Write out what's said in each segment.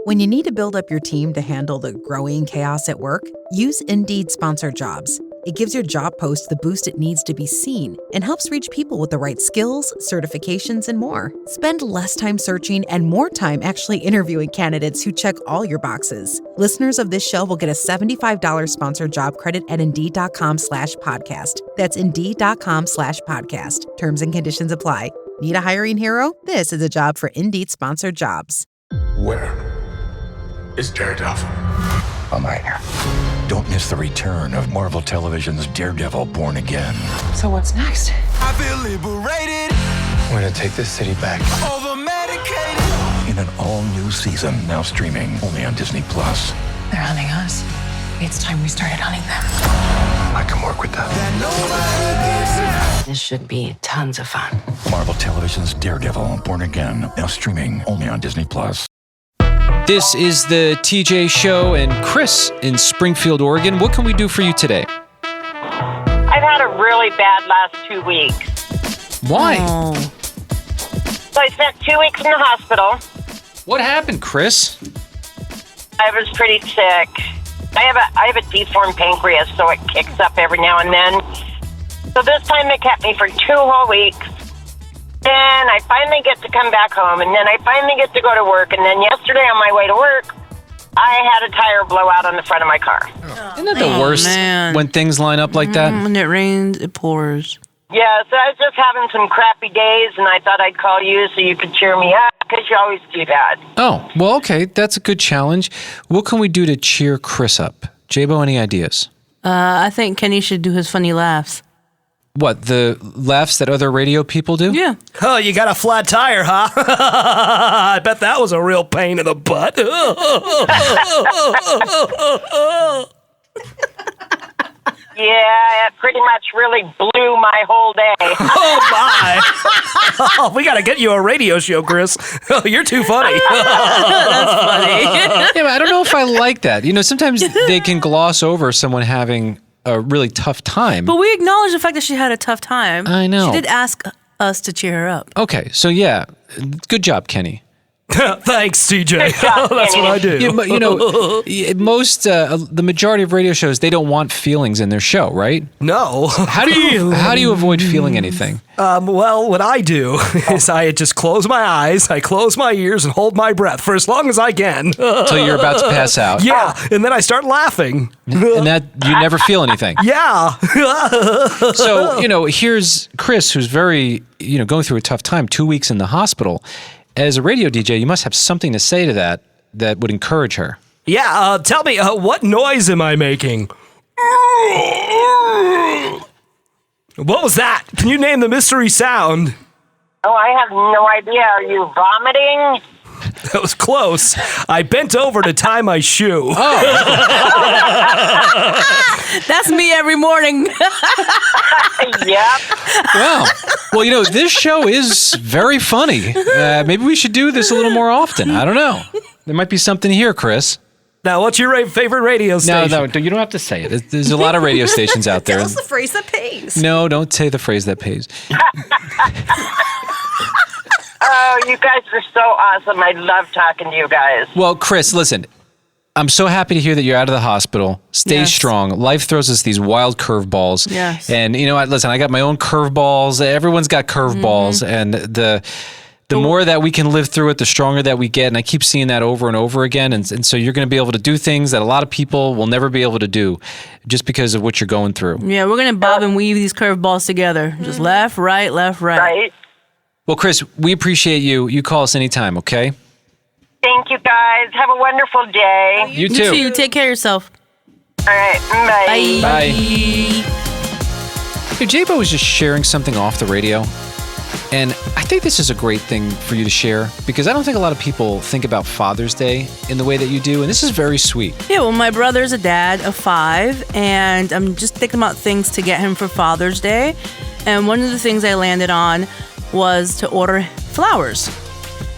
When you need to build up your team to handle the growing chaos at work, use Indeed Sponsored Jobs. It gives your job post the boost it needs to be seen and helps reach people with the right skills, certifications, and more. Spend less time searching and more time actually interviewing candidates who check all your boxes. Listeners of this show will get a $75 sponsored job credit at Indeed.com/podcast. That's Indeed.com/podcast. Terms and conditions apply. Need a hiring hero? This is a job for Indeed Sponsored Jobs. Where is Daredevil? I'm right here. Don't miss the return of Marvel Television's Daredevil Born Again. So what's next? I feel liberated. We're gonna take this city back. Over medicated. In an all-new season, now streaming only on Disney+. They're hunting us. It's time we started hunting them. I can work with that. This should be tons of fun. Marvel Television's Daredevil Born Again, now streaming only on Disney+. This is the TJ Show and Chris in Springfield, Oregon. What can we do for you today? I've had a really bad last 2 weeks. Why? Oh. So I spent 2 weeks in the hospital. What happened, Chris? I was pretty sick. I have a deformed pancreas, so it kicks up every now and then. So this time they kept me for 2 whole weeks. Then I finally get to come back home, and then I finally get to go to work. And then yesterday on my way to work, I had a tire blow out on the front of my car. Isn't that the worst man. when things line up like that? When it rains, it pours. Yeah, so I was just having some crappy days, and I thought I'd call you so you could cheer me up, because you always do that. Oh, well, okay. That's a good challenge. What can we do to cheer Chris up? J-Bo, any ideas? I think Kenny should do his funny laughs. What, the laughs that other radio people do? Yeah. Oh, you got a flat tire, huh? I bet that was a real pain in the butt. Yeah, it pretty much really blew my whole day. Oh, my. Oh, we got to get you a radio show, Chris. Oh, you're too funny. That's funny. Yeah, but I don't know if I like that. You know, sometimes they can gloss over someone having a really tough time. But we acknowledge the fact that she had a tough time. I know. She did ask us to cheer her up. Okay, so yeah, good job, Kenny. Thanks, TJ. job, That's what I do. Yeah, but, you know, most the majority of radio shows, they don't want feelings in their show, right? No. How do you avoid feeling anything? Well, what I do is I just close my eyes, I close my ears, and hold my breath for as long as I can. Until you're about to pass out. Yeah, and then I start laughing. And that you never feel anything. Yeah. So, you know, here's Chris, who's very, you know, going through a tough time, 2 weeks in the hospital. As a radio DJ, you must have something to say to that would encourage her. Yeah, tell me, what noise am I making? What was that? Can you name the mystery sound? Oh, I have no idea. Are you vomiting? That was close. I bent over to tie my shoe. That's me every morning. Yep. Well, you know, this show is very funny. Maybe we should do this a little more often. I don't know. There might be something here, Chris. Now, what's your favorite radio station? No, you don't have to say it. There's a lot of radio stations out there. Tell us the phrase that pays. No, don't say the phrase that pays. Oh, you guys are so awesome. I love talking to you guys. Well, Chris, listen. I'm so happy to hear that you're out of the hospital. Stay Yes. strong. Life throws us these wild curveballs. Yes. And you know what? Listen, I got my own curveballs. Everyone's got curveballs. And the more that we can live through it, the stronger that we get. And I keep seeing that over and over again. And so you're going to be able to do things that a lot of people will never be able to do just because of what you're going through. Yeah, we're going to bob and weave these curveballs together. Just left, right, left, right. Right? Well, Chris, we appreciate you. You call us anytime, okay? Thank you, guys. Have a wonderful day. You too. You take care of yourself. All right. Bye. Bye. Hey, J-Bo was just sharing something off the radio. And I think this is a great thing for you to share because I don't think a lot of people think about Father's Day in the way that you do. And this is very sweet. Yeah, well, my brother's a dad of 5, and I'm just thinking about things to get him for Father's Day. And one of the things I landed on was to order flowers.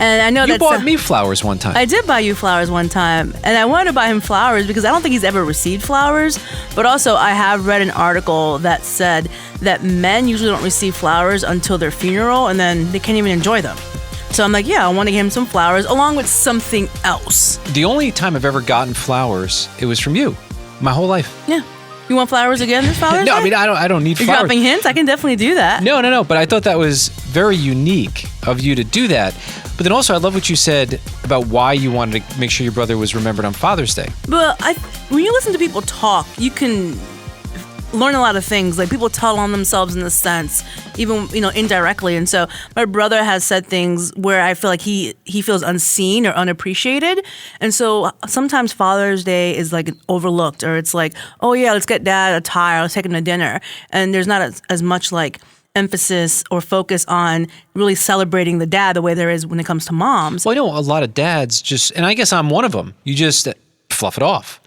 And I know You that bought me flowers one time. I did buy you flowers one time, and I wanted to buy him flowers because I don't think he's ever received flowers, but also I have read an article that said that men usually don't receive flowers until their funeral, and then they can't even enjoy them. So I'm like, yeah, I want to get him some flowers along with something else. The only time I've ever gotten flowers, it was from you. My whole life. Yeah. You want flowers again this Father's Day? No, I mean, I don't need You're flowers. dropping hints? I can definitely do that. No. But I thought that was very unique of you to do that. But then also, I love what you said about why you wanted to make sure your brother was remembered on Father's Day. But when you listen to people talk, you can learn a lot of things. Like, people tell on themselves in a sense, even, indirectly. And so my brother has said things where I feel like he feels unseen or unappreciated. And so sometimes Father's Day is like overlooked, or it's like, oh yeah, let's get dad a tie, or let's take him to dinner. And there's not as much like emphasis or focus on really celebrating the dad the way there is when it comes to moms. Well, I know a lot of dads just, and I guess I'm one of them, you just fluff it off.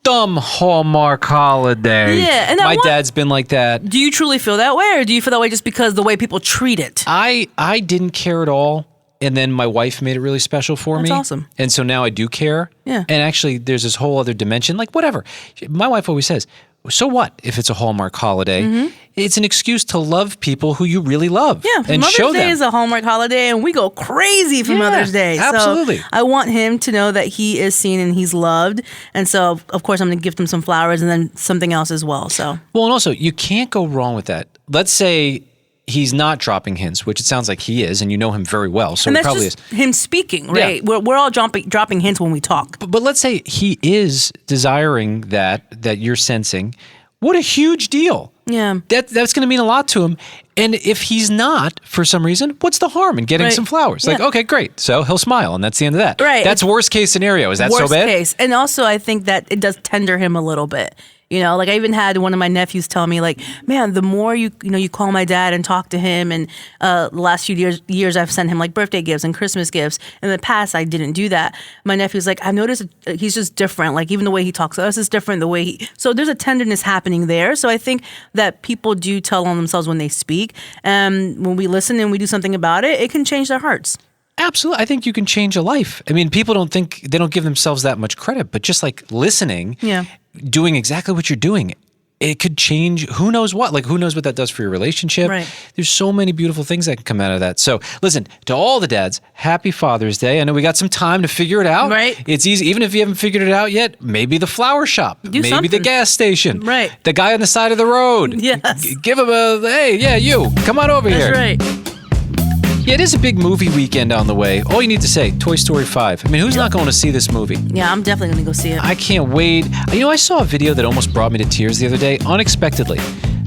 Dumb Hallmark holiday. Yeah, and my dad's been like that. Do you truly feel that way, or do you feel that way just because the way people treat it? I didn't care at all, and then my wife made it really special for me. That's awesome. And so now I do care. Yeah. And actually, there's this whole other dimension. Like, whatever. My wife always says, so what if it's a Hallmark holiday? Mm-hmm. It's an excuse to love people who you really love. Yeah, and Mother's show Day them. is a Hallmark holiday, and we go crazy for Mother's Day. Absolutely. So I want him to know that he is seen and he's loved. And so, of course, I'm going to gift him some flowers and then something else as well. So. Well, and also, you can't go wrong with that. Let's say he's not dropping hints, which it sounds like he is, and you know him very well, so and he that's probably just him speaking, right? Yeah. We're all dropping hints when we talk. But let's say he is desiring that you're sensing. What a huge deal. Yeah. That's going to mean a lot to him. And if he's not, for some reason, what's the harm in getting some flowers? Yeah. Like, okay, great. So he'll smile, and that's the end of that. Right. That's worst case scenario. Is that so bad? Worst case. And also, I think that it does tender him a little bit. Like I even had one of my nephews tell me, like, man, the more you call my dad and talk to him, and the last few years I've sent him like birthday gifts and Christmas gifts. In the past, I didn't do that. My nephew's like, I've noticed he's just different. Like, even the way he talks to us is different. The way so there's a tenderness happening there. So I think that people do tell on themselves when they speak. When we listen and we do something about it, it can change their hearts. Absolutely. I think you can change a life. I mean, people don't give themselves that much credit, but just like listening, doing exactly what you're doing, it could change who knows what. Like, who knows what that does for your relationship. Right. There's so many beautiful things that can come out of that. So listen, to all the dads, happy Father's Day. I know we got some time to figure it out. Right. It's easy. Even if you haven't figured it out yet, maybe the flower shop, maybe something. the gas station, Right. the guy on the side of the road. Yes. Give him hey, yeah, you, come on over here. That's right. Yeah, it is a big movie weekend on the way. All you need to say, Toy Story 5. I mean, who's not going to see this movie? Yeah, I'm definitely going to go see it. I can't wait. I saw a video that almost brought me to tears the other day, unexpectedly.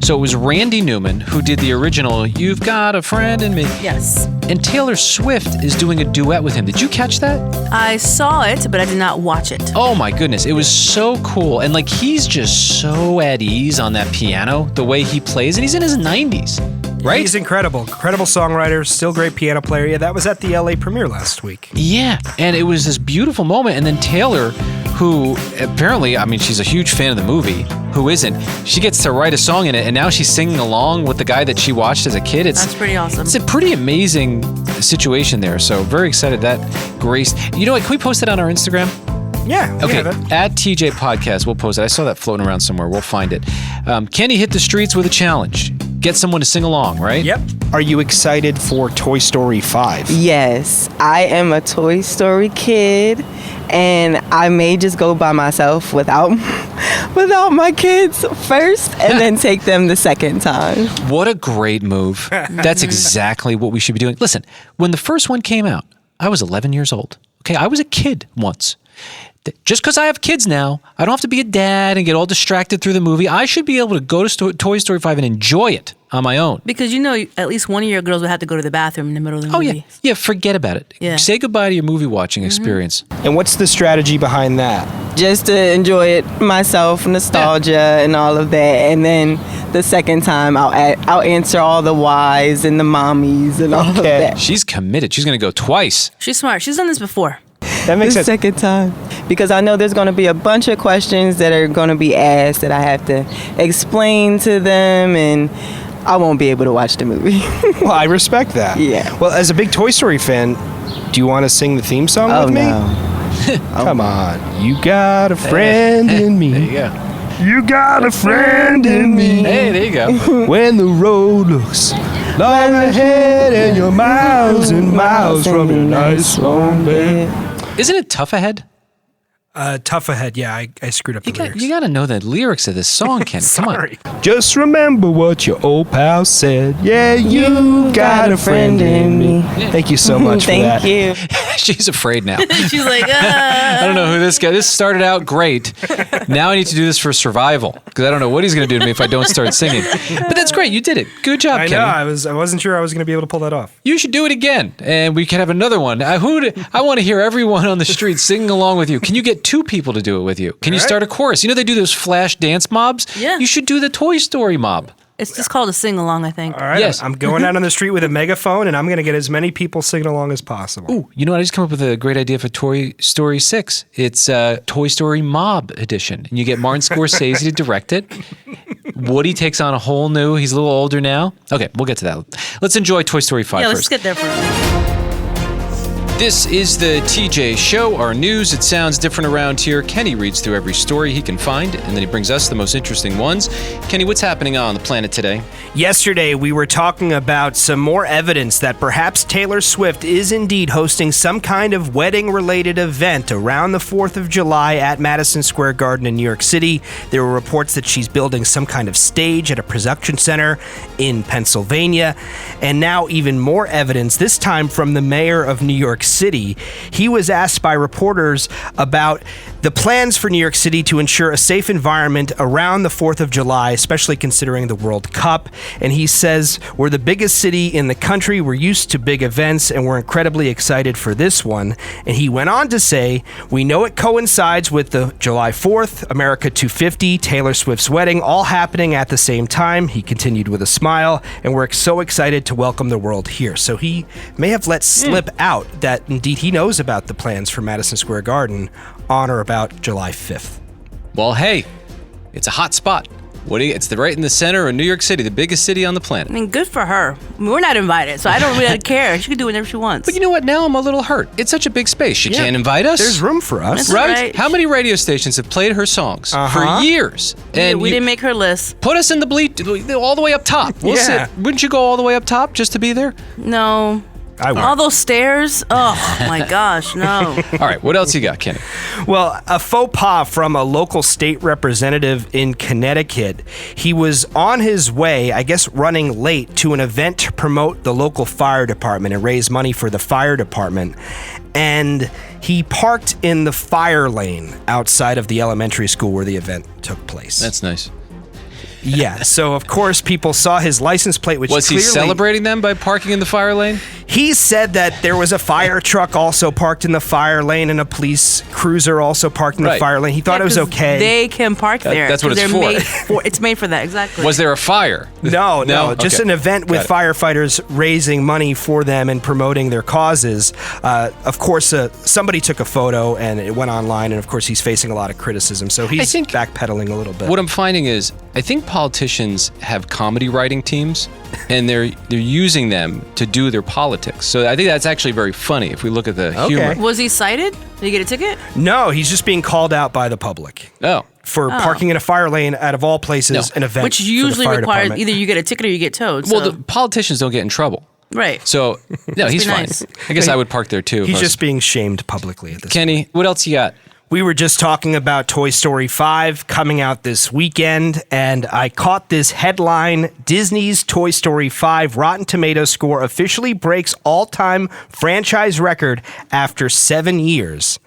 So it was Randy Newman who did the original You've Got a Friend in Me. Yes. And Taylor Swift is doing a duet with him. Did you catch that? I saw it, but I did not watch it. Oh my goodness. It was so cool. And like, he's just so at ease on that piano, the way he plays, and he's in his 90s. Right? He's incredible songwriter, still great piano player. Yeah, that was at the LA premiere last week. Yeah, and it was this beautiful moment. And then Taylor, who apparently, she's a huge fan of the movie. Who isn't? She gets to write a song in it, and now she's singing along with the guy that she watched as a kid. That's pretty awesome. It's a pretty amazing situation there. So very excited that Grace. You know what? Can we post it on our Instagram? Yeah. Okay. At TJ Podcast, we'll post it. I saw that floating around somewhere. We'll find it. Can he hit the streets with a challenge? Get someone to sing along, right? Yep. Are you excited for Toy Story 5? Yes, I am a Toy Story kid, and I may just go by myself without my kids first, and then take them the second time. What a great move. That's exactly what we should be doing. Listen, when the first one came out, I was 11 years old. Okay, I was a kid once. Just because I have kids now, I don't have to be a dad and get all distracted through the movie. I should be able to go to Toy Story 5 and enjoy it on my own. Because at least one of your girls would have to go to the bathroom in the middle of the movie. Oh, yeah. Yeah, forget about it. Yeah. Say goodbye to your movie watching experience. And what's the strategy behind that? Just to enjoy it myself, nostalgia and all of that. And then the second time, I'll answer all the whys and the mommies and all of that. She's committed. She's going to go twice. She's smart. She's done this before. That makes sense. The second time. Because I know there's going to be a bunch of questions that are going to be asked that I have to explain to them, and I won't be able to watch the movie. Well, I respect that. Yeah. Well, as a big Toy Story fan, do you want to sing the theme song with me? No. Come on. You got a friend in me. There you go. You got a friend in me. Hey, there you go. When the road looks Long ahead and you're miles and miles from your nice long bed. Isn't it Tough Ahead? Tough Ahead. Yeah, I screwed up the lyrics. You got to know the lyrics of this song, Ken. Come on. Just remember what your old pal said. Yeah, you got a friend in me. Thank you so much for that. Thank you. She's afraid now. She's like, I don't know who this guy. This started out great. Now I need to do this for survival because I don't know what he's going to do to me if I don't start singing. But that's great. You did it. Good job, I Kenny. know. I wasn't sure I was going to be able to pull that off. You should do it again, and we can have another one. I want to hear everyone on the street singing along with you. Can you get 2 people to do it with you? Can you start a chorus? You know they do those flash dance mobs? Yeah. You should do the Toy Story mob. it's just called a sing-along, I think. All right. Yes. I'm going out on the street with a megaphone, and I'm going to get as many people singing along as possible. Ooh, you know what? I just come up with a great idea for Toy Story 6. It's Toy Story Mob Edition. And you get Martin Scorsese to direct it. Woody takes on a whole new, he's a little older now. Okay, we'll get to that. Let's enjoy Toy Story 5 yeah, first. let's get there first. This is the TJ Show, our news. It sounds different around here. Kenny reads through every story he can find, and then he brings us the most interesting ones. Kenny, what's happening on the planet today? Yesterday, we were talking about some more evidence that perhaps Taylor Swift is indeed hosting some kind of wedding-related event around the 4th of July at Madison Square Garden in New York City. There were reports that she's building some kind of stage at a production center in Pennsylvania. And now even more evidence, this time from the mayor of New York City. He was asked by reporters about the plans for New York City to ensure a safe environment around the 4th of July, especially considering the World Cup. And he says, we're the biggest city in the country. We're used to big events, and we're incredibly excited for this one. And he went on to say, we know it coincides with the July 4th, America 250, Taylor Swift's wedding, all happening at the same time. He continued with a smile, and we're so excited to welcome the world here. So he may have let slip out that indeed he knows about the plans for Madison Square Garden on or about July 5th. Well, hey, it's a hot spot. It's right in the center of New York City, the biggest city on the planet. I mean, good for her. I mean, we're not invited, so I don't really care. She can do whatever she wants. But you know what? Now I'm a little hurt. It's such a big space. She can't invite us. There's room for us. That's right. How many radio stations have played her songs for years? And we didn't make her list. Put us in the all the way up top. We'll sit. Wouldn't you go all the way up top just to be there? No. I would. All those stairs? Oh, my gosh, no. All right, what else you got, Kenny? Well, a faux pas from a local state representative in Connecticut. He was on his way, I guess running late, to an event to promote the local fire department and raise money for the fire department. And he parked in the fire lane outside of the elementary school where the event took place. That's nice. Yeah, so of course people saw his license plate, which was clearly, he celebrating them by parking in the fire lane? He said that there was a fire truck also parked in the fire lane and a police cruiser also parked in the fire lane. He thought it was okay. They can park there. That's what it's for. It's made for that, exactly. Was there a fire? No, just an event with firefighters raising money for them and promoting their causes. Of course, somebody took a photo and it went online, and of course he's facing a lot of criticism, so he's backpedaling a little bit. What I'm finding is, I think politicians have comedy writing teams, and they're using them to do their politics. So I think that's actually very funny if we look at the humor. Was he cited? Did he get a ticket? No, he's just being called out by the public. For parking in a fire lane out of all places, an event. Which usually requires either you get a ticket or you get towed. Well, the politicians don't get in trouble. Right. So, no, he's fine. Nice. I guess I would park there too. He's just being shamed publicly at this Kenny, what else you got? We were just talking about Toy Story 5 coming out this weekend, and I caught this headline: Disney's Toy Story 5 Rotten Tomatoes score officially breaks all-time franchise record after 7 years.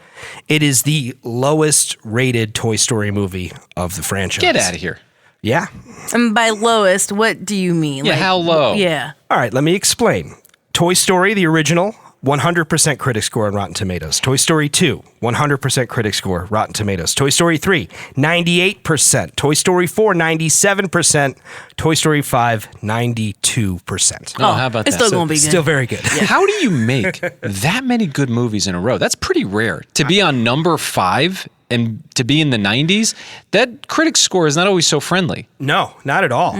It is the lowest rated Toy Story movie of the franchise. Get out of here. Yeah. And by lowest, what do you mean? Yeah, how low? Yeah. All right, let me explain. Toy Story, the original, 100% critic score on Rotten Tomatoes. Toy Story 2, 100% critic score, Rotten Tomatoes. Toy Story 3, 98%. Toy Story 4, 97%. Toy Story 5, 92%. Oh, how about that? It's still going to be good. Still very good. Yeah. How do you make that many good movies in a row? That's pretty rare. To be on number 5 and to be in the 90s, that critic score is not always so friendly. No, not at all.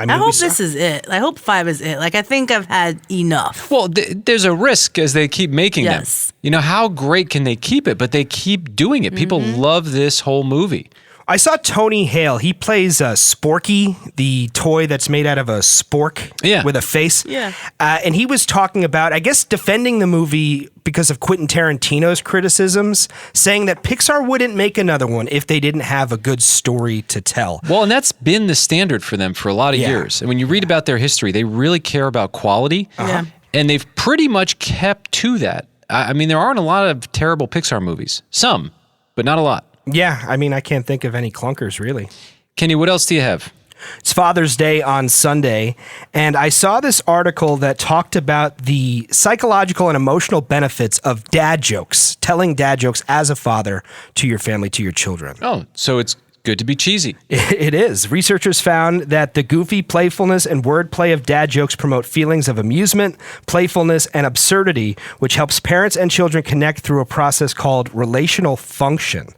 I hope this is it. I hope 5 is it. Like, I think I've had enough. Well, there's a risk as they keep making them. You know, how great can they keep it? But they keep doing it. People love this whole movie. I saw Tony Hale. He plays Sporky, the toy that's made out of a spork with a face. Yeah. And he was talking about, I guess, defending the movie because of Quentin Tarantino's criticisms, saying that Pixar wouldn't make another one if they didn't have a good story to tell. Well, and that's been the standard for them for a lot of years. And when you read about their history, they really care about quality. Yeah. And they've pretty much kept to that. I mean, there aren't a lot of terrible Pixar movies. Some, but not a lot. Yeah, I mean, I can't think of any clunkers, really. Kenny, what else do you have? It's Father's Day on Sunday, and I saw this article that talked about the psychological and emotional benefits of dad jokes, telling dad jokes as a father to your family, to your children. Oh, so it's good to be cheesy. It is. Researchers found that the goofy playfulness and wordplay of dad jokes promote feelings of amusement, playfulness, and absurdity, which helps parents and children connect through a process called relational function.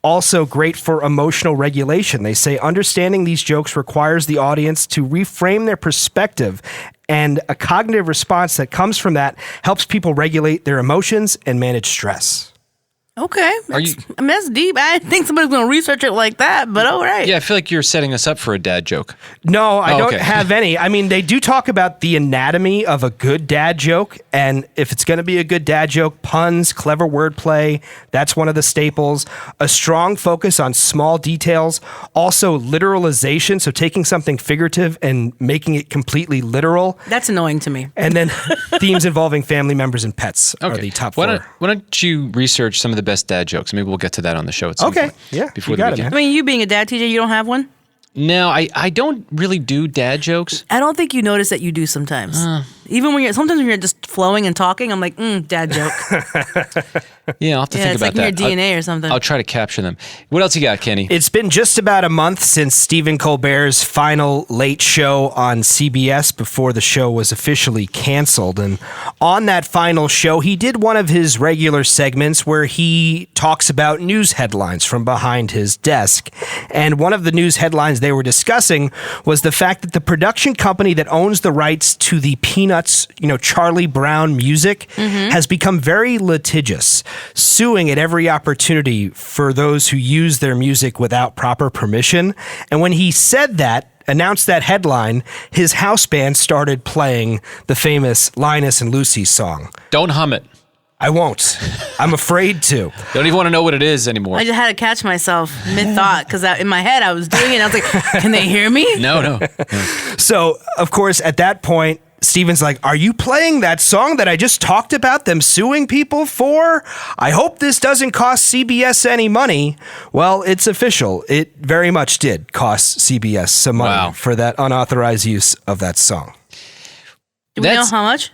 Also great for emotional regulation. They say understanding these jokes requires the audience to reframe their perspective, and a cognitive response that comes from that helps people regulate their emotions and manage stress. Okay. That's deep. I didn't think somebody's going to research it like that, but all right. Yeah, I feel like you're setting us up for a dad joke. No, I don't okay. have any. I mean, they do talk about the anatomy of a good dad joke, and if it's going to be a good dad joke, puns, clever wordplay, that's one of the staples. A strong focus on small details. Also, literalization, so taking something figurative and making it completely literal. That's annoying to me. And then themes involving family members and pets are the top four. Why don't you research some of the best dad jokes? Maybe we'll get to that on the show at some point. Yeah, before you got the weekend. I mean, you being a dad, TJ, you don't have one? No, I don't really do dad jokes. I don't think you notice that you do sometimes. Even when sometimes when you're just flowing and talking, I'm like, dad joke. Yeah, I'll have to think it's about like that. in your DNA or something. I'll try to capture them. What else you got, Kenny? It's been just about a month since Stephen Colbert's final late show on CBS before the show was officially canceled. And on that final show, he did one of his regular segments where he talks about news headlines from behind his desk. And one of the news headlines they were discussing was the fact that the production company that owns the rights to the Peanuts, Charlie Brown music has become very litigious, suing at every opportunity for those who use their music without proper permission. And when he said that, announced that headline, his house band started playing the famous Linus and Lucy song. Don't hum it. I won't. I'm afraid to. Don't even want to know what it is anymore. I just had to catch myself mid-thought because in my head I was doing it and I was like, can they hear me? No. So, of course, at that point, Steven's like, are you playing that song that I just talked about them suing people for? I hope this doesn't cost CBS any money. Well, it's official. It very much did cost CBS some money for that unauthorized use of that song. Do we know how much?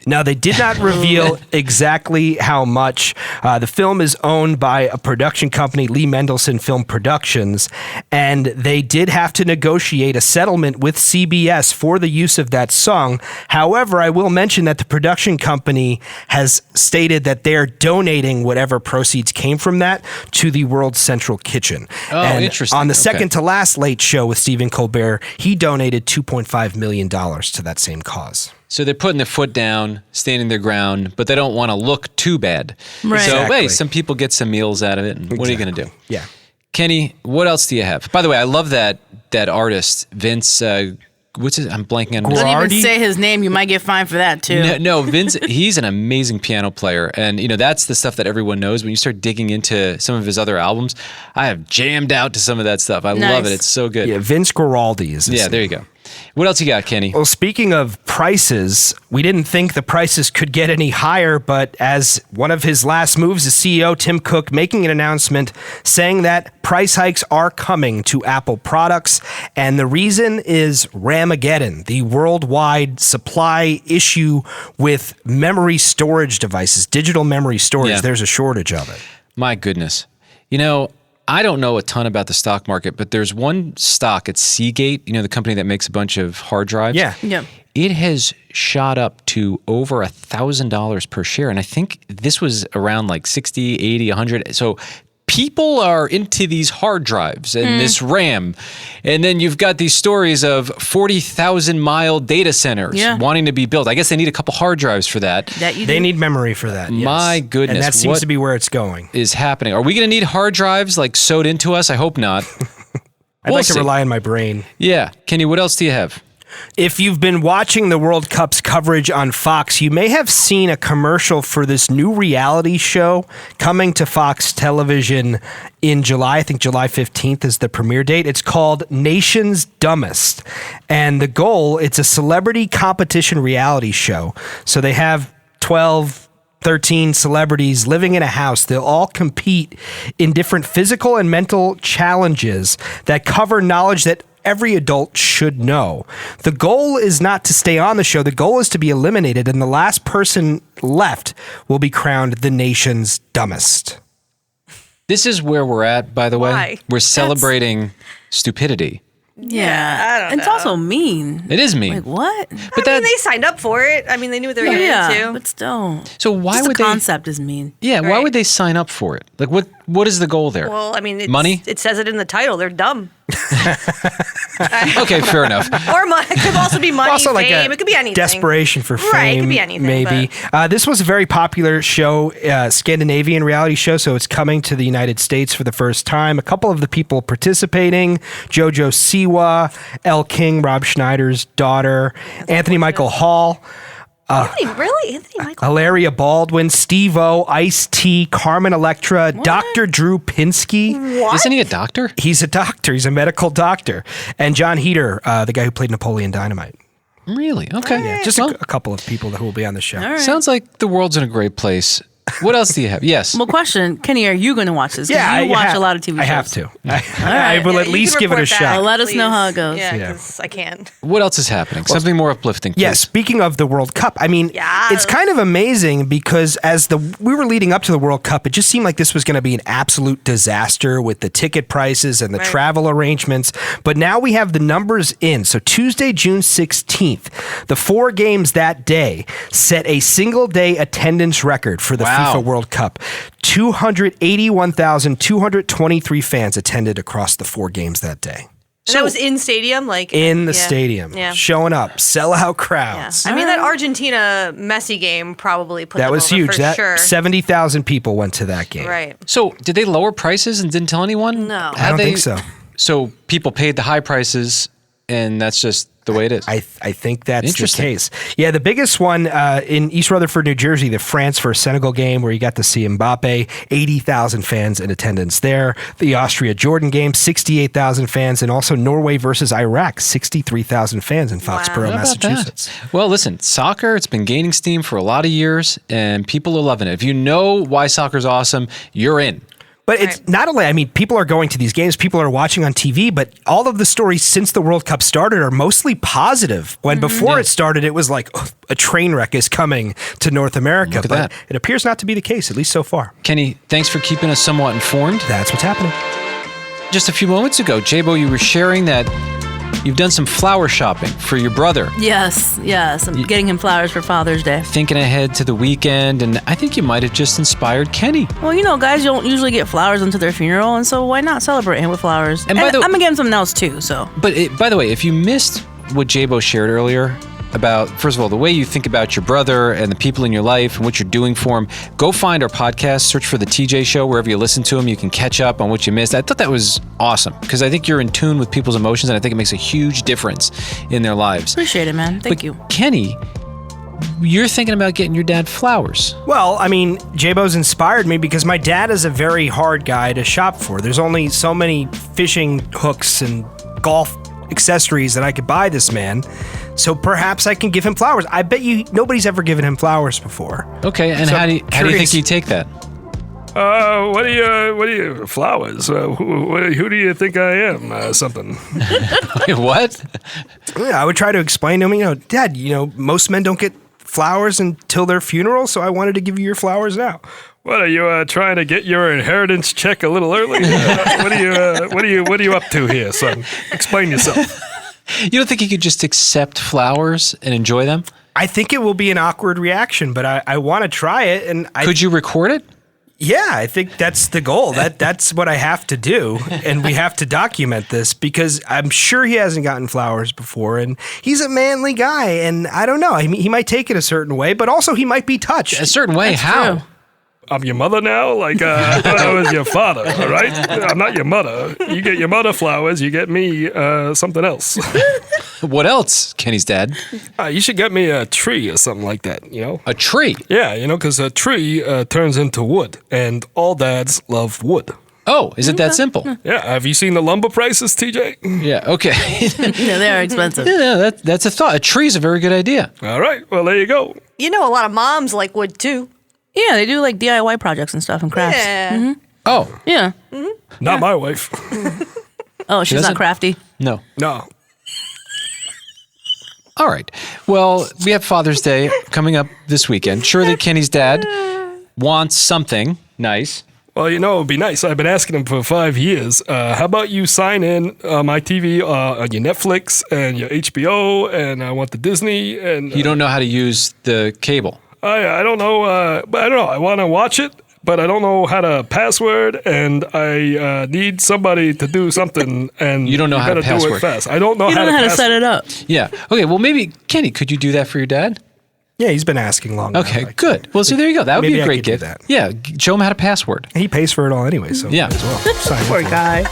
Now, they did not reveal exactly how much. The film is owned by a production company, Lee Mendelson Film Productions, and they did have to negotiate a settlement with CBS for the use of that song. However, I will mention that the production company has stated that they're donating whatever proceeds came from that to the World Central Kitchen. Oh, and interesting. on the second to last Late Show with Stephen Colbert, he donated $2.5 million to that same cause. So they're putting their foot down, standing their ground, but they don't want to look too bad. Right. So, Exactly. hey, some people get some meals out of it. And what are you going to do? Yeah. Kenny, what else do you have? By the way, I love that artist, Vince. What's his? I'm blanking on his name. Don't even say his name. You might get fined for that too. No, Vince. He's an amazing piano player, and that's the stuff that everyone knows. When you start digging into some of his other albums, I have jammed out to some of that stuff. I love it. It's so good. Yeah, Vince Guaraldi is his name. There you go. What else you got, Kenny? Well, speaking of prices, we didn't think the prices could get any higher, but as one of his last moves, the CEO, Tim Cook, making an announcement saying that price hikes are coming to Apple products, and the reason is Ramageddon, the worldwide supply issue with memory storage devices, digital memory storage. Yeah. There's a shortage of it. My goodness. I don't know a ton about the stock market, but there's one stock, it's Seagate, the company that makes a bunch of hard drives. Yeah. It has shot up to over $1,000 per share. And I think this was around like 60, 80, 100. So people are into these hard drives and this RAM. And then you've got these stories of 40,000-mile data centers wanting to be built. I guess they need a couple hard drives for that. They need memory for that. Yes. My goodness. And that seems to be where it's going. Is happening. Are we going to need hard drives like sewed into us? I hope not. I'd like to rely on my brain. Yeah. Kenny, what else do you have? If you've been watching the World Cup's coverage on Fox, you may have seen a commercial for this new reality show coming to Fox Television in July. I think July 15th is the premiere date. It's called Nation's Dumbest. And the goal, it's a celebrity competition reality show. So they have 13 celebrities living in a house. They'll all compete in different physical and mental challenges that cover knowledge that every adult should know. The goal is not to stay on the show. The goal is to be eliminated, and the last person left will be crowned the nation's dumbest. This is where we're at, by the way. Why? We're celebrating stupidity. Yeah. I don't know. It's also mean. It is mean. Like, what? But I mean, they signed up for it. I mean, they knew what they were getting into. But still. So why Just would the concept is mean. Yeah, why would they sign up for it? Like, what is the goal there? Well, I mean, money? It says it in the title. They're dumb. Okay, fair enough. Or money. It could also be money, also like fame. It could be anything. Desperation for fame. Right, it could be anything. Maybe. This was a very popular show, Scandinavian reality show, so it's coming to the United States for the first time. A couple of the people participating, Jojo Siwa, Elle King, Rob Schneider's daughter, Anthony Michael Hall. Anthony Michael. Hilaria Baldwin, Steve-O, Ice-T, Carmen Electra, Dr. Drew Pinsky. What? Isn't he a doctor? He's a doctor. He's a medical doctor. And John Heater, the guy who played Napoleon Dynamite. Really? Okay. Yeah, just a couple of people who will be on the show. All right. Sounds like the world's in a great place. What else do you have? Yes. Well, question, Kenny, are you going to watch this? 'Cause Yeah, you watch a lot of TV shows. I have to. I will at least give it a shot. Well, let us know how it goes. Yeah, because I can. What else is happening? Something more uplifting, please. Yeah, speaking of the World Cup, I mean, it's kind of amazing because as we were leading up to the World Cup, it just seemed like this was going to be an absolute disaster with the ticket prices and the travel arrangements. But now we have the numbers in. So Tuesday, June 16th, the 4 games that day set a single-day attendance record for the FIFA World Cup. 281,223 fans attended across the 4 games that day. And that was in stadium, in the stadium, showing up, sellout crowds. Yeah. I mean, that Argentina Messi game probably put that them was over huge. for That sure. 70,000 people went to that game. Right. So, did they lower prices and didn't tell anyone? No, I don't think so. So people paid the high prices, and that's just the way it is. I think that's the case. Yeah, the biggest one in East Rutherford, New Jersey, the France versus Senegal game where you got to see Mbappe, 80,000 fans in attendance there. The Austria-Jordan game, 68,000 fans, and also Norway versus Iraq, 63,000 fans in Foxborough, Massachusetts. Well, listen, soccer, it's been gaining steam for a lot of years, and people are loving it. If you know why soccer's awesome, you're in. But it's not only, I mean, people are going to these games, people are watching on TV, but all of the stories since the World Cup started are mostly positive. When before it started, it was like a train wreck is coming to North America. Look at but that. It appears not to be the case, at least so far. Kenny, thanks for keeping us somewhat informed. That's what's happening. Just a few moments ago, Jabo, you were sharing that you've done some flower shopping for your brother. Yes. I'm getting him flowers for Father's Day. Thinking ahead to the weekend, and I think you might have just inspired Kenny. Well, you know, guys don't usually get flowers until their funeral, and so why not celebrate him with flowers? And I'm going to get him something else, too, so. But by the way, if you missed what Jabo shared earlier about, first of all, the way you think about your brother and the people in your life and what you're doing for him, go find our podcast, search for The TJ Show, wherever you listen to him. You can catch up on what you missed. I thought that was awesome because I think you're in tune with people's emotions, and I think it makes a huge difference in their lives. Appreciate it, man. Thank you. Kenny, you're thinking about getting your dad flowers. Well, I mean, Jabo's inspired me because my dad is a very hard guy to shop for. There's only so many fishing hooks and golf accessories that I could buy this man. So perhaps I can give him flowers. I bet you nobody's ever given him flowers before. Okay, and So how do you think you take that? What do you, flowers? Who do you think I am? Something. Wait, what? Yeah, I would try to explain to him, Dad, most men don't get flowers until their funeral, so I wanted to give you your flowers now. What are you trying to get your inheritance check a little early? What are you up to here, son? Explain yourself. You don't think you could just accept flowers and enjoy them? I think it will be an awkward reaction, but I want to try it. And could you record it? Yeah, I think that's the goal. That's what I have to do, and we have to document this because I'm sure he hasn't gotten flowers before, and he's a manly guy, and I don't know. I mean, he might take it a certain way, but also he might be touched. A certain way? How? true. I'm your mother now? Like, I thought I was your father, all right? I'm not your mother. You get your mother flowers, you get me something else. What else, Kenny's dad? You should get me a tree or something like that, you know? A tree? Yeah, you know, because a tree turns into wood, and all dads love wood. Oh, is it that simple? Yeah, have you seen the lumber prices, TJ? Yeah, okay. Yeah, they are expensive. Yeah, that's a thought. A tree's a very good idea. All right, well, there you go. You know, a lot of moms like wood too. Yeah, they do like DIY projects and stuff and crafts. Yeah. Oh. Yeah. Not my wife. Oh, she's doesn't? not crafty. No. No. All right. Well, we have Father's Day coming up this weekend. Surely Kenny's dad wants something nice. Well, you know, it would be nice. I've been asking him for 5 years. How about you sign in my TV on your Netflix and your HBO, and I want the Disney. And You don't know how to use the cable. I don't know, but I don't know. I want to watch it, but I don't know how to password, and I need somebody to do something, and You don't know how to gotta do password. it fast. I don't know You how don't know how to pass- set it up. Yeah. Okay, well, maybe, Kenny, could you do that for your dad? Yeah, he's been asking long Okay, enough. good. Well, see, there you go. That would Maybe be a I great could do gift. that. Yeah, show him how to password. He pays for it all anyway, so Yeah. might as well. Sign Poor up for it. guy.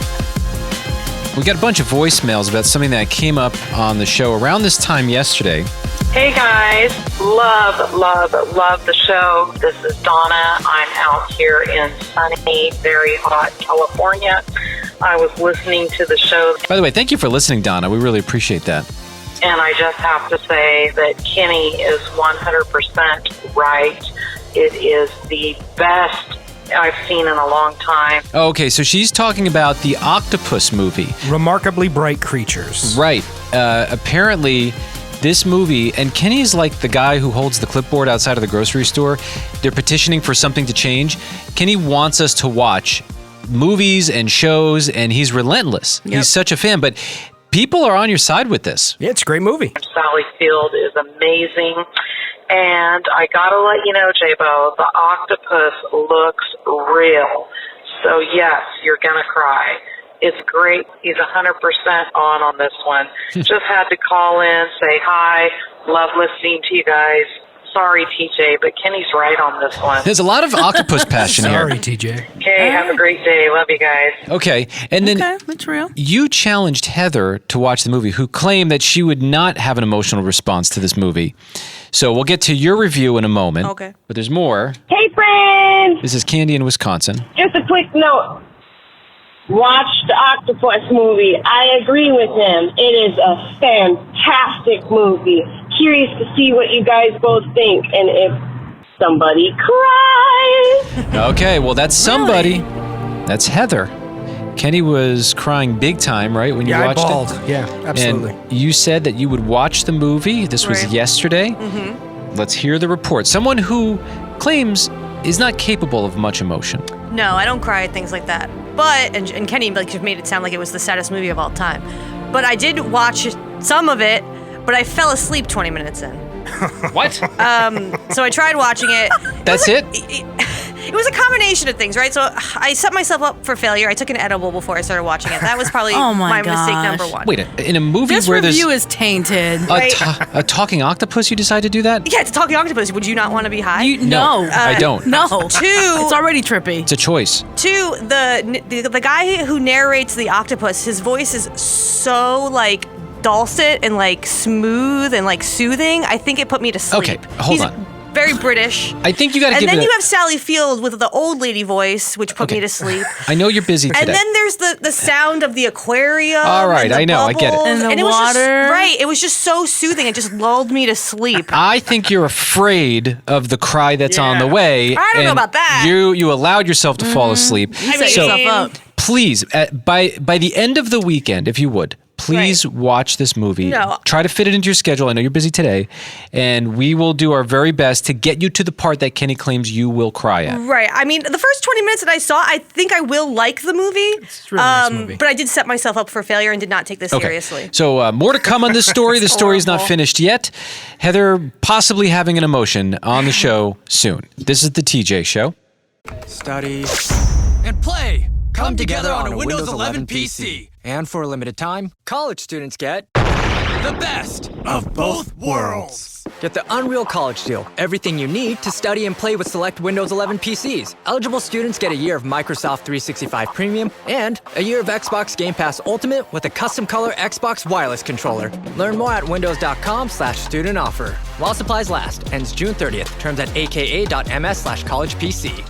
We got a bunch of voicemails about something that came up on the show around this time yesterday. Hey guys, love the show. This is Donna. I'm out here in sunny, very hot California. I was listening to the show, By the way, thank you for listening, Donna. We really appreciate that. and I just have to say that Kenny is 100% right. It is the best I've seen in a long time. Okay, so she's talking about the octopus movie. Remarkably bright creatures. Right. Apparently, this movie, and Kenny's like the guy who holds the clipboard outside of the grocery store. They're petitioning for something to change. Kenny wants us to watch movies and shows, and he's relentless. Yep. He's such a fan, but people are on your side with this. Yeah, it's a great movie. Sally Field is amazing. And I gotta let you know, J-Bo, the octopus looks real. So yes, you're gonna cry. It's great. He's 100% on this one. Just had to call in, say hi. Love listening to you guys. Sorry, TJ, but Kenny's right on this one. There's a lot of octopus passion here. Sorry, TJ. Okay, have a great day. Love you guys. Okay, and then Okay, that's real. you challenged Heather to watch the movie, who claimed that she would not have an emotional response to this movie. So we'll get to your review in a moment. Okay. But there's more. Hey, friends! This is Candy in Wisconsin. Just a quick note. Watch the Octopus movie. I agree with him. It is a fantastic movie. Curious to see what you guys both think and if somebody cries. Okay, well, that's somebody. That's Heather. Kenny was crying big time, right, when you Yeah, I watched bawled. it? Yeah, absolutely. And you said that you would watch the movie. This was Right. yesterday. Mm-hmm. Let's hear the report. Someone who claims is not capable of much emotion. No, I don't cry at things like that. But and Kenny like made it sound like it was the saddest movie of all time. But I did watch some of it, but I fell asleep 20 minutes in. What? So I tried watching it. That's it? It was a combination of things, right? So I set myself up for failure. I took an edible before I started watching it. That was probably Oh my mistake gosh. number one. Wait, in a movie This where there's review is tainted. a talking octopus, you decide to do that? Yeah, it's a talking octopus. Would you not want to be high? No, I don't. No. Two, It's already trippy. It's a choice. Two, the guy who narrates the octopus, his voice is so like dulcet and like smooth and like soothing. I think it put me to sleep. Okay, hold He's on. Very British. I think you got to And give then it you have Sally Field with the old lady voice, which put Okay. me to sleep. I know you're busy today. And then there's the sound of the aquarium. All right, and the I know, I get it. bubbles, And the it was just, water. right, it was just so soothing. It just lulled me to sleep. I think you're afraid of the cry that's on the way. I don't know and about that. You allowed yourself to fall asleep. You set So yourself up. please, by the end of the weekend, if you would, please watch this movie. No. Try to fit it into your schedule. I know you're busy today, and we will do our very best to get you to the part that Kenny claims you will cry at. Right. I mean, the first 20 minutes that I saw, I think I will like the movie. It's a really nice movie. But I did set myself up for failure and did not take this seriously. So more to come on this story. The story is not horrible. finished yet. Heather possibly having an emotion on the show soon. This is the TJ Show. Study. And play. Come together on a Windows 11 PC. And for a limited time, college students get The best of both worlds. Get the Unreal College Deal. Everything you need to study and play with select Windows 11 PCs. Eligible students get a year of Microsoft 365 Premium and a year of Xbox Game Pass Ultimate with a custom color Xbox wireless controller. Learn more at windows.com/student offer. While supplies last. Ends June 30th. Terms at aka.ms/collegepc.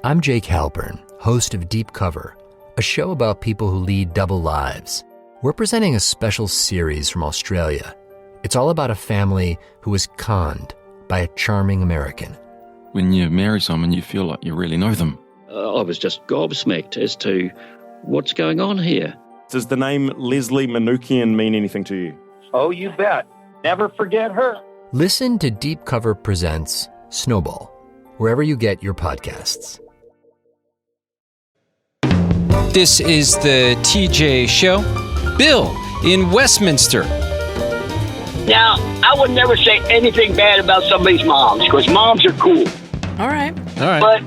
I'm Jake Halpern, host of Deep Cover, a show about people who lead double lives. We're presenting a special series from Australia. It's all about a family who was conned by a charming American. When you marry someone, you feel like you really know them. I was just gobsmacked as to what's going on here. Does the name Leslie Manookian mean anything to you? Oh, you bet. Never forget her. Listen to Deep Cover Presents Snowball, wherever you get your podcasts. This is the TJ Show. Bill in Westminster. Now, I would never say anything bad about somebody's moms, because moms are cool. All right. But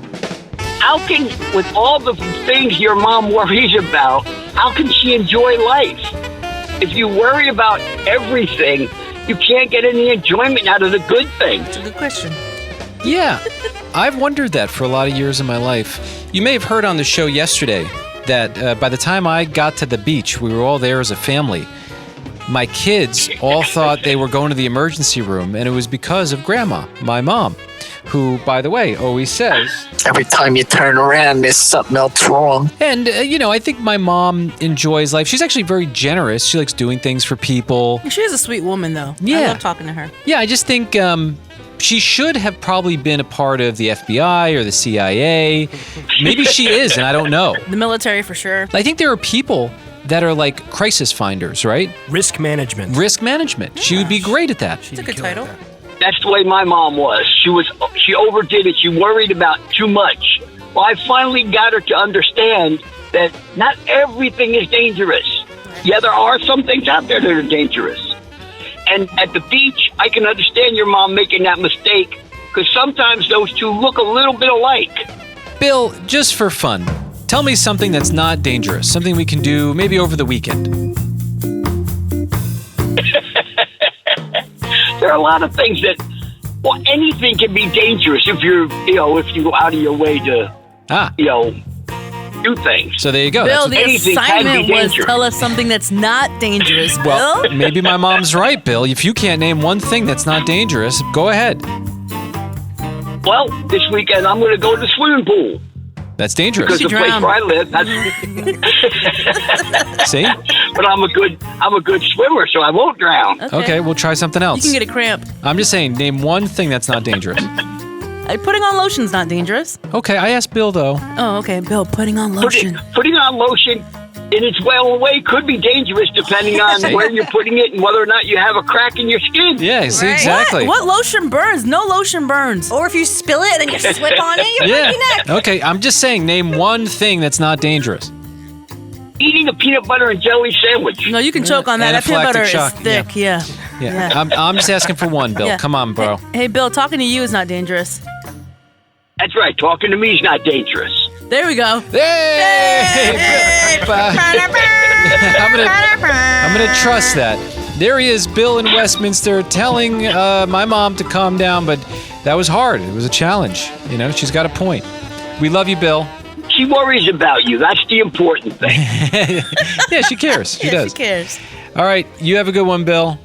how can, with all the things your mom worries about, how can she enjoy life? If you worry about everything, you can't get any enjoyment out of the good things. That's a good question. Yeah, I've wondered that for a lot of years in my life. You may have heard on the show yesterday that by the time I got to the beach, we were all there as a family. My kids all thought they were going to the emergency room, and it was because of Grandma, my mom, who, by the way, always says, every time you turn around, there's something else wrong. And, I think my mom enjoys life. She's actually very generous. She likes doing things for people. She is a sweet woman, though. Yeah. I love talking to her. Yeah, I just think she should have probably been a part of the FBI or the CIA. Maybe she is, and I don't know. The military, for sure. I think there are people that are like crisis finders, right? Risk management. Risk management. She would be great at that. It's a good title. That's the way my mom was. She overdid it. She worried about too much. Well, I finally got her to understand that not everything is dangerous. Yeah, there are some things out there that are dangerous. And at the beach, I can understand your mom making that mistake, because sometimes those two look a little bit alike. Bill, just for fun, tell me something that's not dangerous, something we can do maybe over the weekend. There are a lot of things that, anything can be dangerous if you go out of your way to, do things. So there you go. Bill, the Anything can assignment be was dangerous. tell us something that's not dangerous, Well, Bill. maybe my mom's right, Bill. If you can't name one thing that's not dangerous, go ahead. Well, this weekend I'm going to go to the swimming pool. That's dangerous. Because the place where I live, that's See? But I'm a good swimmer, so I won't drown. Okay, we'll try something You else. can get a cramp. I'm just saying, name one thing that's not dangerous. Putting on lotion's not dangerous. Okay, I asked Bill, though. Oh, okay, Bill, putting on lotion. Putting on lotion in its well way could be dangerous depending on where you're putting it and whether or not you have a crack in your skin. Yeah, see, exactly. What lotion burns? No lotion burns. Or if you spill it and then you slip on it, you break your neck. Okay, I'm just saying, name one thing that's not dangerous. Eating a peanut butter and jelly sandwich. No, you can choke on that. That peanut butter shock. is thick. Yeah. Yeah. I'm just asking for one, Bill. Yeah. Come on, bro. Hey, Bill, talking to you is not dangerous. That's right. Talking to me is not dangerous. There we go. Hey! I'm gonna trust that. There he is, Bill in Westminster, telling my mom to calm down, but that was hard. It was a challenge. She's got a point. We love you, Bill. She worries about you. That's the important thing. Yeah, she cares. She does. She cares. All right, you have a good one, Bill.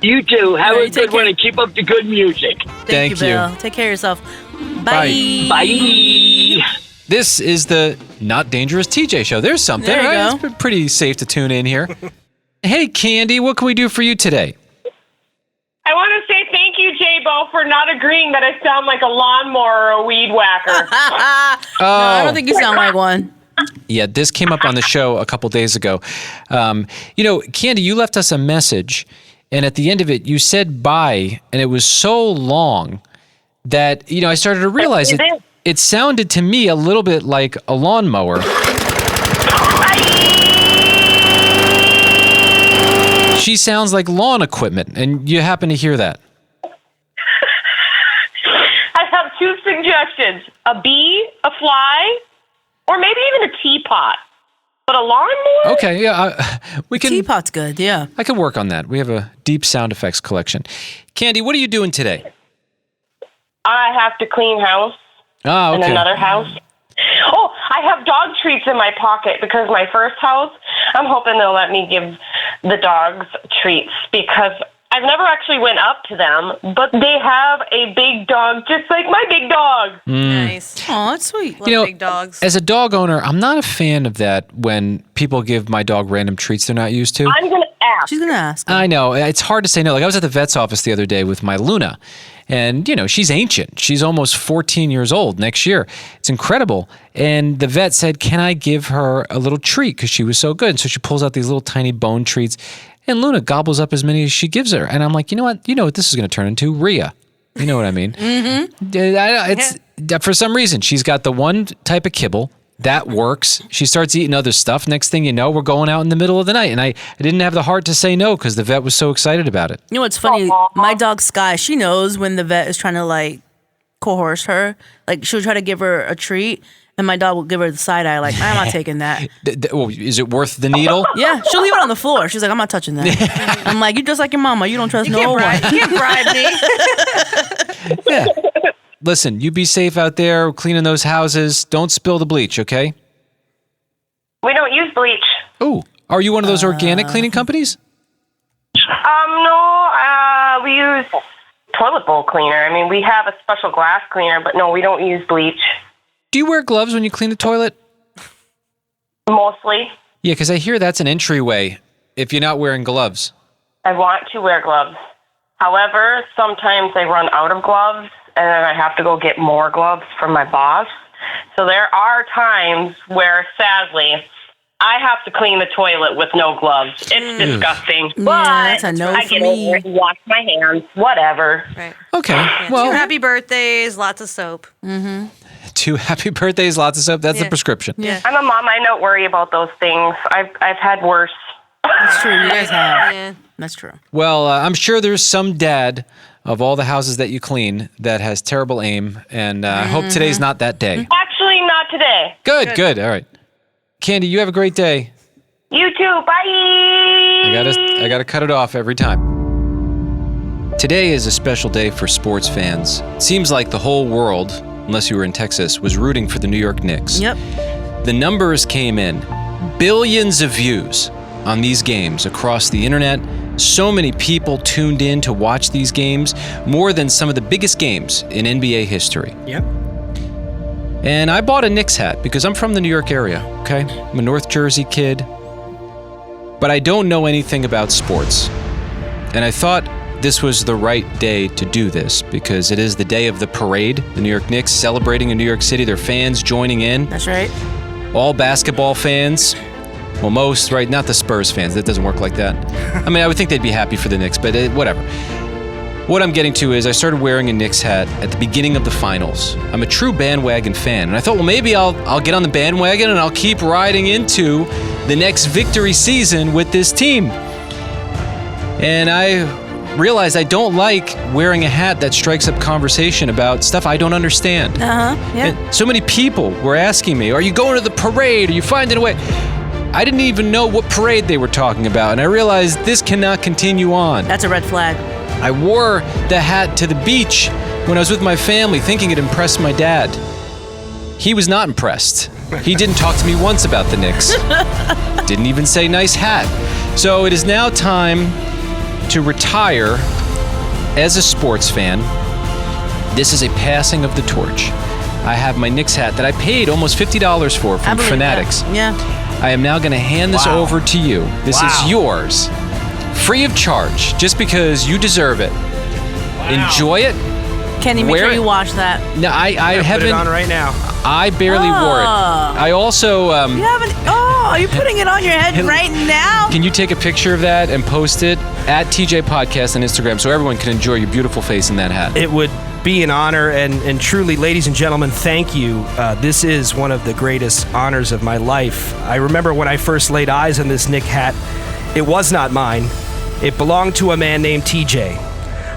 You too. Have All right, a good one and keep up the good music. Thank you, Bill. Take care of yourself. Bye. Bye. This is the Not Dangerous TJ Show. There's something, There you right? go. It's pretty safe to tune in here. Hey, Candy, what can we do for you today? I want to say thank you, J-Bo, for not agreeing that I sound like a lawnmower or a weed whacker. No, I don't think you sound like one. Yeah, this came up on the show a couple days ago. Candy, you left us a message, and at the end of it, you said bye, and it was so long that, I started to realize it sounded to me a little bit like a lawnmower. She sounds like lawn equipment, and you happen to hear that. I have two suggestions. suggestions: a bee, a fly, or maybe even a teapot. But a lawnmower? Okay, yeah, we can. Teapot's good, yeah. I can work on that. We have a deep sound effects collection. Candy, what are you doing today? I have to clean house Ah, okay. and another house. Oh, I have dog treats in my pocket because my first house, I'm hoping they'll let me give the dogs treats because I've never actually went up to them, but they have a big dog just like my big dog. Nice. Oh, that's sweet. Love big dogs. As a dog owner, I'm not a fan of that when people give my dog random treats they're not used to. I'm going to ask. She's going to ask. I know. It's hard to say no. Like I was at the vet's office the other day with my Luna. And, she's ancient. She's almost 14 years old next year. It's incredible. And the vet said, can I give her a little treat? Because she was so good. And so she pulls out these little tiny bone treats. And Luna gobbles up as many as she gives her. And I'm like, you know what? You know what this is going to turn into? Rhea. You know what I mean? Mm-hmm. For some reason, she's got the one type of kibble. That works. She starts eating other stuff. Next thing you know, we're going out in the middle of the night. And I didn't have the heart to say no because the vet was so excited about it. You know what's funny? My dog Sky, she knows when the vet is trying to coerce her. Like she'll try to give her a treat, and my dog will give her the side eye. Like I'm not taking that. Is it worth the needle? Yeah, she'll leave it on the floor. She's like, I'm not touching that. I'm like, you're just like your mama. You don't trust no one. You can't bribe me. Yeah. Listen, you be safe out there cleaning those houses. Don't spill the bleach, okay? We don't use bleach. Ooh, are you one of those organic cleaning companies? No, we use toilet bowl cleaner. I mean, we have a special glass cleaner, but no, we don't use bleach. Do you wear gloves when you clean the toilet? Mostly. Yeah, because I hear that's an entryway if you're not wearing gloves. I want to wear gloves. However, sometimes I run out of gloves, and then I have to go get more gloves from my boss. So there are times where, sadly, I have to clean the toilet with no gloves. It's disgusting. Yeah, but that's a no I for get me. over it and wash my hands, whatever. Right. Okay, Yeah. well. 2 happy birthdays, lots of soap. Mm-hmm. 2 happy birthdays, lots of soap. That's the prescription. Yeah. I'm a mom. I don't worry about those things. I've had worse. That's true. You guys have. Yeah. That's true. Well, I'm sure there's some dad of all the houses that you clean that has terrible aim, and I hope today's not that day. Actually, not today. Good. All right. Candy, you have a great day. You too. Bye. I gotta cut it off every time. Today is a special day for sports fans. It seems like the whole world, unless you were in Texas, was rooting for the New York Knicks. Yep. The numbers came in. Billions of views on these games across the internet. So many people tuned in to watch these games, more than some of the biggest games in NBA history. Yep. And I bought a Knicks hat because I'm from the New York area, okay? I'm a North Jersey kid. But I don't know anything about sports. And I thought this was the right day to do this because it is the day of the parade. The New York Knicks celebrating in New York City, their fans joining in. That's right. All basketball fans. Well, most, right? Not the Spurs fans. That doesn't work like that. I mean, I would think they'd be happy for the Knicks, but whatever. What I'm getting to is I started wearing a Knicks hat at the beginning of the finals. I'm a true bandwagon fan, and I thought, well, maybe I'll get on the bandwagon and I'll keep riding into the next victory season with this team. And I realized I don't like wearing a hat that strikes up conversation about stuff I don't understand. Yeah. And so many people were asking me, are you going to the parade? Are you finding a way? I didn't even know what parade they were talking about, and I realized this cannot continue on. That's a red flag. I wore the hat to the beach when I was with my family, thinking it impressed my dad. He was not impressed. He didn't talk to me once about the Knicks. Didn't even say nice hat. So it is now time to retire as a sports fan. This is a passing of the torch. I have my Knicks hat that I paid almost $50 for from Fanatics. That. Yeah. I am now going to hand this over to you. This is yours, free of charge, just because you deserve it. Enjoy it. Kenny, make sure you wash that. No, I haven't. Put it on right now. I barely wore it. I also. You haven't. Oh, are you putting it on your head right now? Can you take a picture of that and post it at TJ Podcast on Instagram so everyone can enjoy your beautiful face in that hat? It would be an honor, and truly, ladies and gentlemen, thank you. This is one of the greatest honors of my life. I remember when I first laid eyes on this Knick hat, it was not mine. It belonged to a man named TJ.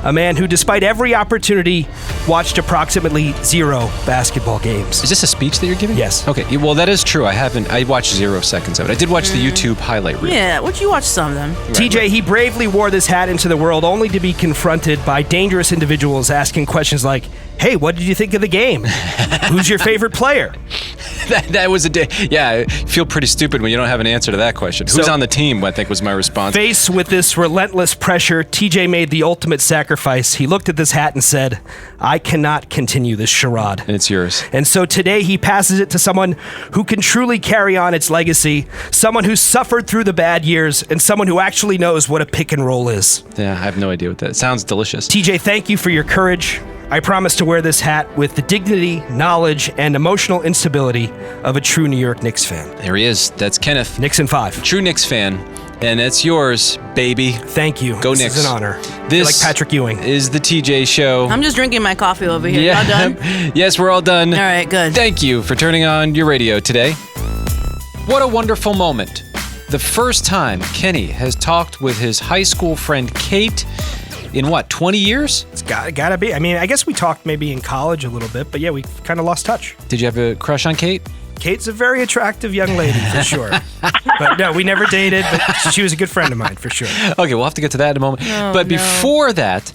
a man who, despite every opportunity, watched approximately 0 basketball games. Is this a speech that you're giving? Yes. Okay. Well, that is true. I watched 0 seconds of it. I did watch the YouTube highlight reel. Yeah, would you watch some of them? TJ, he bravely wore this hat into the world only to be confronted by dangerous individuals asking questions like, hey, what did you think of the game? Who's your favorite player? That was a day. Yeah, I feel pretty stupid when you don't have an answer to that question. Who's on the team, I think was my response. Faced with this relentless pressure, TJ made the ultimate sacrifice. He looked at this hat and said, I cannot continue this charade. And it's yours. And so today he passes it to someone who can truly carry on its legacy, someone who suffered through the bad years, and someone who actually knows what a pick and roll is. Yeah, I have no idea what that sounds delicious. TJ, thank you for your courage. I promise to wear this hat with the dignity, knowledge, and emotional instability of a true New York Knicks fan. There he is. That's Kenneth. Knicks in 5. True Knicks fan. And that's yours, baby. Thank you. Go This Knicks. is an honor. This like Patrick Ewing. Is the TJ Show. I'm just drinking my coffee over here. Y'all done? Yes, we're all done. All right, good. Thank you for turning on your radio today. What a wonderful moment. The first time Kenny has talked with his high school friend Kate in 20 years? It's gotta be. I mean, I guess we talked maybe in college a little bit, but yeah, we kind of lost touch. Did you have a crush on Kate? Kate's a very attractive young lady, for sure. But no, we never dated, but she was a good friend of mine, for sure. Okay, we'll have to get to that in a moment. But before that,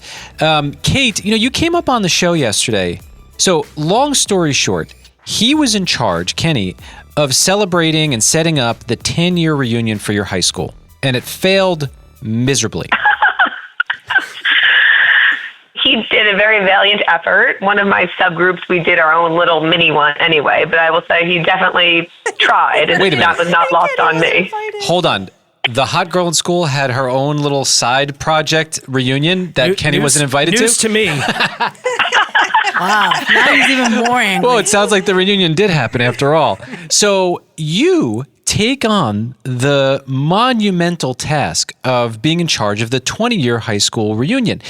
Kate, you came up on the show yesterday. So, long story short, he was in charge, Kenny, of celebrating and setting up the 10-year reunion for your high school. And it failed miserably. He did a very valiant effort. One of my subgroups, we did our own little mini one anyway, but I will say he definitely tried, and that was not lost on me. Hold on. The hot girl in school had her own little side project reunion that Kenny wasn't invited to? News to me. Wow, now he's even more angry. Well, it sounds like the reunion did happen after all. So you take on the monumental task of being in charge of the 20-year high school reunion.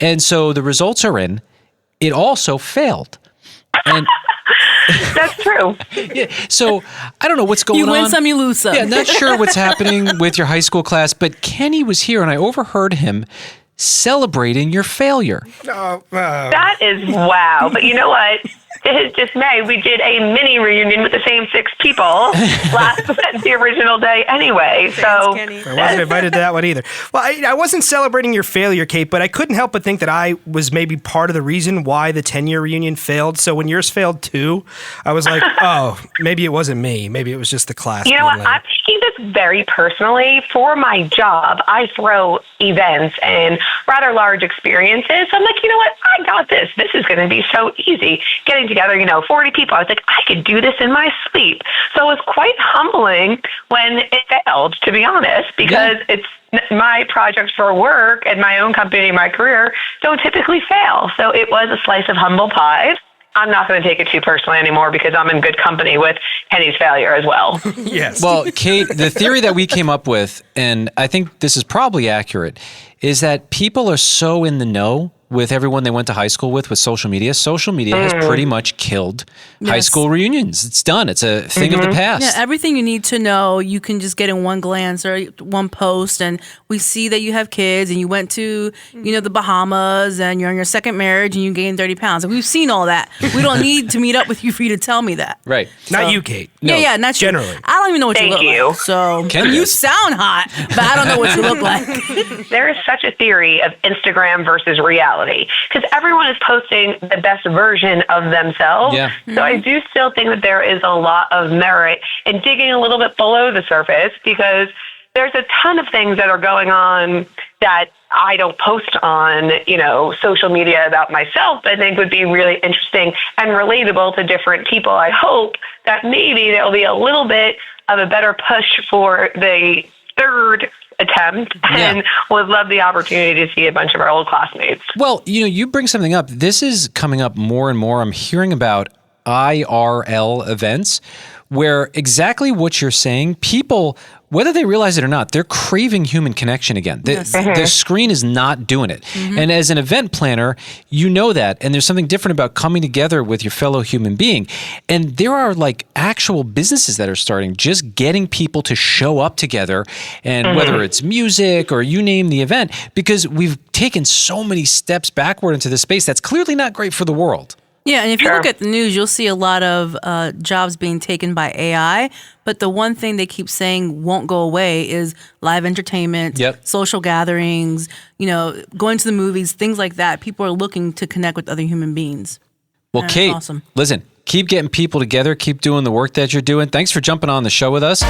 And so the results are in. It also failed. And that's true. Yeah. So I don't know what's going on. You win some, you lose some. Yeah, not sure what's happening with your high school class, but Kenny was here and I overheard him celebrating your failure. That is wow. But you know what? To his dismay, we did a mini reunion with the same 6 people the original day anyway. So I wasn't invited to that one either. Well, I wasn't celebrating your failure, Kate, but I couldn't help but think that I was maybe part of the reason why the 10-year reunion failed. So when yours failed too, I was like, oh, maybe it wasn't me. Maybe it was just the class. You know what? I'm taking this very personally. For my job, I throw events and rather large experiences. So I'm like, you know what? I got this. This is going to be so easy. Getting together, 40 people. I was like, I could do this in my sleep. So it was quite humbling when it failed, to be honest, because it's my projects for work and my own company, my career, don't typically fail. So it was a slice of humble pie. I'm not going to take it too personally anymore because I'm in good company with Kenny's failure as well. Yes. Well, Kate, the theory that we came up with, and I think this is probably accurate, is that people are so in the know with everyone they went to high school with social media. Social media has pretty much killed high school reunions. It's done. It's a thing of the past. Yeah, everything you need to know, you can just get in one glance or one post. And we see that you have kids and you went to, the Bahamas and you're on your second marriage and you gained 30 pounds. And we've seen all that. We don't need to meet up with you for you to tell me that. Right. Not you, Kate. No, yeah, not you. generally. I don't even know what Thank you you. look like. So Ken you does. sound hot, but I don't know what you look like. There is such a theory of Instagram versus reality because everyone is posting the best version of themselves. Yeah. So I do still think that there is a lot of merit in digging a little bit below the surface because there's a ton of things that are going on that I don't post on, social media about myself, but I think would be really interesting and relatable to different people. I hope that maybe there'll be a little bit of a better push for the third attempt and would love the opportunity to see a bunch of our old classmates. Well, you bring something up. This is coming up more and more. I'm hearing about IRL events where exactly what you're saying, people, whether they realize it or not, they're craving human connection again. The screen is not doing it. And as an event planner, you know that. And there's something different about coming together with your fellow human being. And there are like actual businesses that are starting just getting people to show up together. And whether it's music or you name the event, because we've taken so many steps backward into this space that's clearly not great for the world. Yeah, and if you look at the news, you'll see a lot of jobs being taken by AI. But the one thing they keep saying won't go away is live entertainment, social gatherings, going to the movies, things like that. People are looking to connect with other human beings. Well, Kate, awesome. Listen, keep getting people together. Keep doing the work that you're doing. Thanks for jumping on the show with us.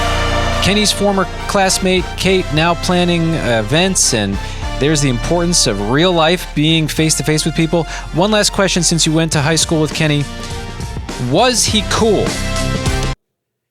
Kenny's former classmate, Kate, now planning events, and there's the importance of real life, being face-to-face with people. One last question, since you went to high school with Kenny. Was he cool?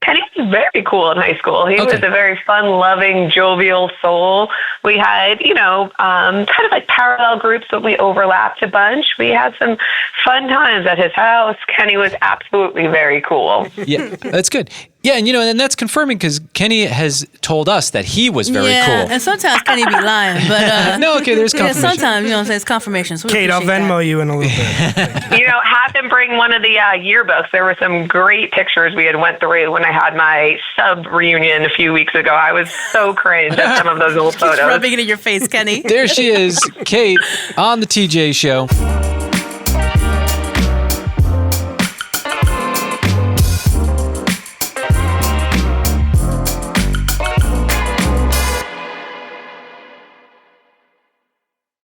Kenny was very cool in high school. He was a very fun-loving, jovial soul. We had, kind of like parallel groups, but we overlapped a bunch. We had some fun times at his house. Kenny was absolutely very cool. Yeah, that's good. Yeah, and and that's confirming because Kenny has told us that he was very cool. And sometimes Kenny be lying, but no, okay, there's confirmation. Sometimes it's confirmation. So Kate, I'll Venmo you in a little bit. Have them bring one of the yearbooks. There were some great pictures we had went through when I had my sub reunion a few weeks ago. I was so cringe at some of those old photos. Rubbing it in your face, Kenny. There she is, Kate, on the TJ Show.